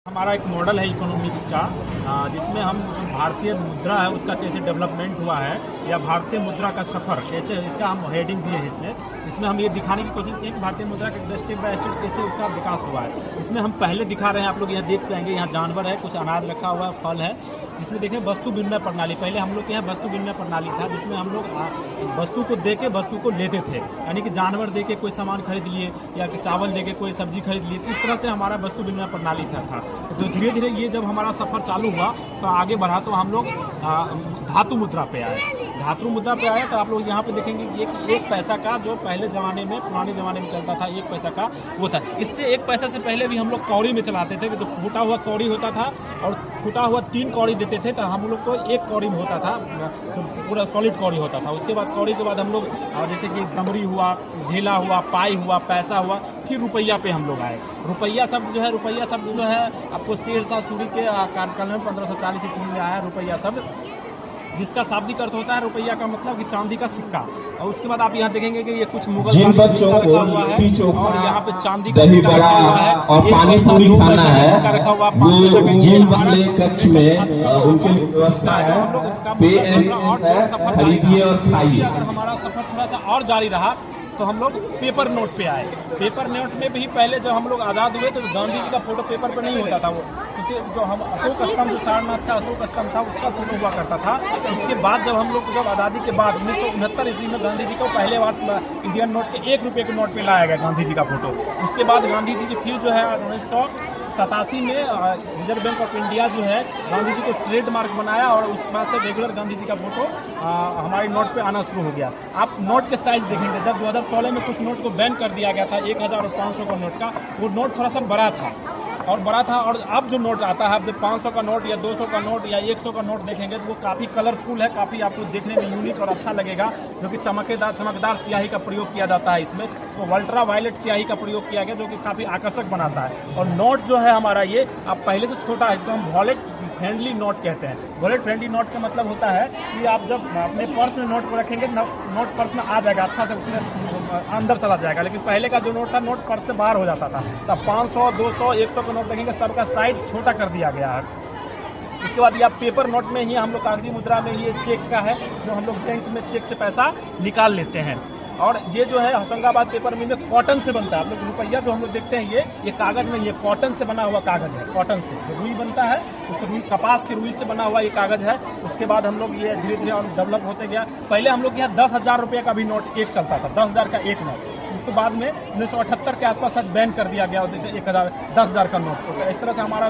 हमारा एक मॉडल है इकोनॉमिक्स का जिसमें हम जो भारतीय मुद्रा है उसका कैसे डेवलपमेंट हुआ है या भारतीय मुद्रा का सफ़र कैसे, इसका हम हेडिंग दिए हैं। इसमें हम ये दिखाने की कोशिश की कि भारतीय मुद्रा का स्टेप बाय स्टेप कैसे उसका विकास हुआ है। इसमें हम पहले दिखा रहे हैं, आप लोग यहाँ देख पाएंगे, यहाँ जानवर है, कुछ अनाज रखा हुआ है, फल है, जिसमें देखें वस्तु विनिमय प्रणाली। पहले हम लोग के यहाँ वस्तु विनिमय प्रणाली था जिसमें हम लोग वस्तु को दे के वस्तु को लेते थे, यानी कि जानवर दे के कोई सामान खरीद लिए या चावल दे के कोई सब्जी खरीद लिए। इस तरह से हमारा वस्तु विनिमय प्रणाली था। तो धीरे धीरे ये जब हमारा सफ़र चालू हुआ तो आगे बढ़ा तो हम लोग धातु मुद्रा पे आए। धातु मुद्रा पे आए तो आप लोग यहाँ पे देखेंगे कि एक पैसा का जो पहले ज़माने में, पुराने ज़माने में चलता था, एक पैसा का वो था। इससे एक पैसा से पहले भी हम लोग कौड़ी में चलाते थे, तो फूटा हुआ कौड़ी होता था और फूटा हुआ 3 कौड़ी देते थे, तो हम लोग को 1 कौड़ी में होता था, जो पूरा सॉलिड कौड़ी होता था। उसके बाद कौड़ी के बाद हम लोग जैसे कि दमड़ी हुआ, झेला हुआ, पाई हुआ, पैसा हुआ, फिर रुपया पे हम लोग आए। रुपया शब्द जो है, रुपया शब्द जो है आपको शेरशाह सूरी के कार्यकाल में 1540 ईस्वी में आया रुपया शब्द, जिसका शाब्दिक अर्थ होता है रुपया का मतलब कि चांदी का सिक्का। और उसके बाद आप यहाँ देखेंगे कि ये कुछ मुगल बच्चों को लिट्टी चोखा, और यहाँ पे चांदी का दही सिक्का बड़ा रखा हुआ है और पानी पूरी खाना है। वो जिम वाले कक्ष में उनके लिए व्यवस्था है, पे एंड है, खरीदिए और खाइए। अगर हमारा सफर थोड़ा सा और जारी रहा तो हम लोग पेपर नोट पे आए। पेपर नोट में भी पहले जब हम लोग आज़ाद हुए तो गांधी जी का फोटो पेपर पे नहीं होता था, वो उसे जो हम अशोक स्तंभ, जो सारनाथ का अशोक स्तंभ था, उसका फोटो हुआ करता था। इसके बाद जब हम लोग जब आज़ादी के बाद 1969 ईस्वी में गांधी जी को पहले बार इंडियन नोट के 1 रुपये के नोट पे लाया गया गांधी जी का फोटो। उसके बाद गांधी जी फिर जो है 1987 में रिजर्व बैंक ऑफ इंडिया जो है गांधी जी को ट्रेडमार्क बनाया और उस बाद से रेगुलर गांधी जी का फोटो हमारे नोट पे आना शुरू हो गया। आप नोट के साइज देखेंगे, जब 2016 में कुछ नोट को बैन कर दिया गया था 1000 और 500 का नोट का, वो नोट थोड़ा सा बड़ा था और अब जो नोट आता है, अब जब 500 का नोट या 200 का नोट या 100 का नोट देखेंगे तो वो काफ़ी कलरफुल है, काफ़ी आपको देखने में यूनिक और अच्छा लगेगा, जो कि चमकदार स्याही का प्रयोग किया जाता है। इसमें इसको अल्ट्रा वायलेट स्याही का प्रयोग किया गया, जो कि काफ़ी आकर्षक बनाता है। और नोट जो है हमारा ये अब पहले से छोटा है, इसको हम वॉलेट फ्रेंडली नोट कहते हैं। वॉलेट फ्रेंडली नोट का मतलब होता है कि आप जब अपने पर्स में नोट को रखेंगे, नोट पर्स में आ जाएगा, अच्छा से उसमें अंदर चला जाएगा। लेकिन पहले का जो नोट था, नोट पर्स से बाहर हो जाता था। तब 500, 200, 100 का नोट देखेंगे, सबका साइज छोटा कर दिया गया है। उसके बाद ये पेपर नोट में ही हम लोग कागजी मुद्रा में ये चेक का है, जो हम लोग बैंक में चेक से पैसा निकाल लेते हैं। और ये जो है होशंगाबाद पेपर मिल में कॉटन से बनता है। आप लोग रुपया जो हम लोग देखते हैं ये कागज़ में, ये कॉटन से बना हुआ कागज़ है। कॉटन से जो रुई बनता है, उस रुई, कपास की रुई से बना हुआ ये कागज़ है। उसके बाद हम लोग ये धीरे धीरे और डेवलप होते गया। पहले हम लोग यहाँ 10,000 रुपये का भी नोट एक चलता था, 10,000 का एक नोट। उसके बाद में 1978 के आसपास बैन कर दिया गया 10,000 का नोट। तो इस तरह से हमारा